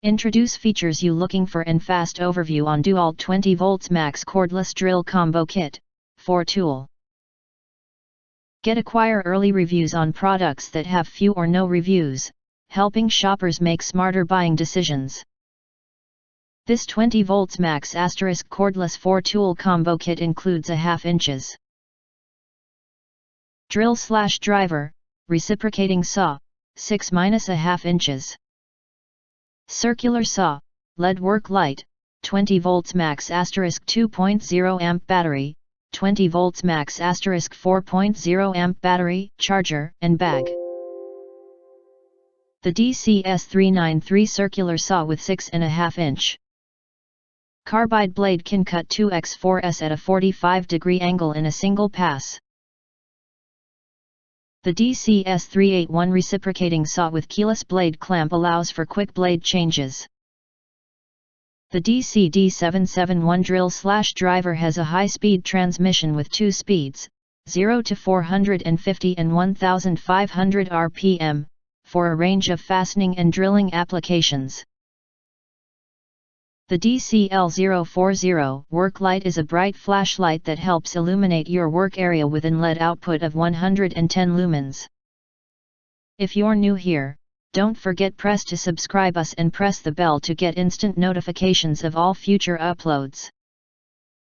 Introduce features you looking for and fast overview on DEWALT 20V Max Cordless Drill Combo Kit, 4-tool. Acquire early reviews on products that have few or no reviews, helping shoppers make smarter buying decisions. This 20V Max * Cordless 4-tool combo kit includes a 1/2 inches drill/driver, reciprocating saw, 6-1/2 inches. Circular saw, LED work light, 20V Max * 2.0 amp battery, 20V Max * 4.0 amp battery, charger, and bag. The DCS393 circular saw with 6.5 inch carbide blade can cut 2x4s at a 45-degree angle in a single pass. The DCS381 reciprocating saw with keyless blade clamp allows for quick blade changes. The DCD771 drill/driver has a high-speed transmission with 2 speeds, 0 to 450 and 1500 RPM, for a range of fastening and drilling applications. The DCL040 work light is a bright flashlight that helps illuminate your work area with an LED output of 110 lumens. If you're new here, don't forget to subscribe us and press the bell to get instant notifications of all future uploads.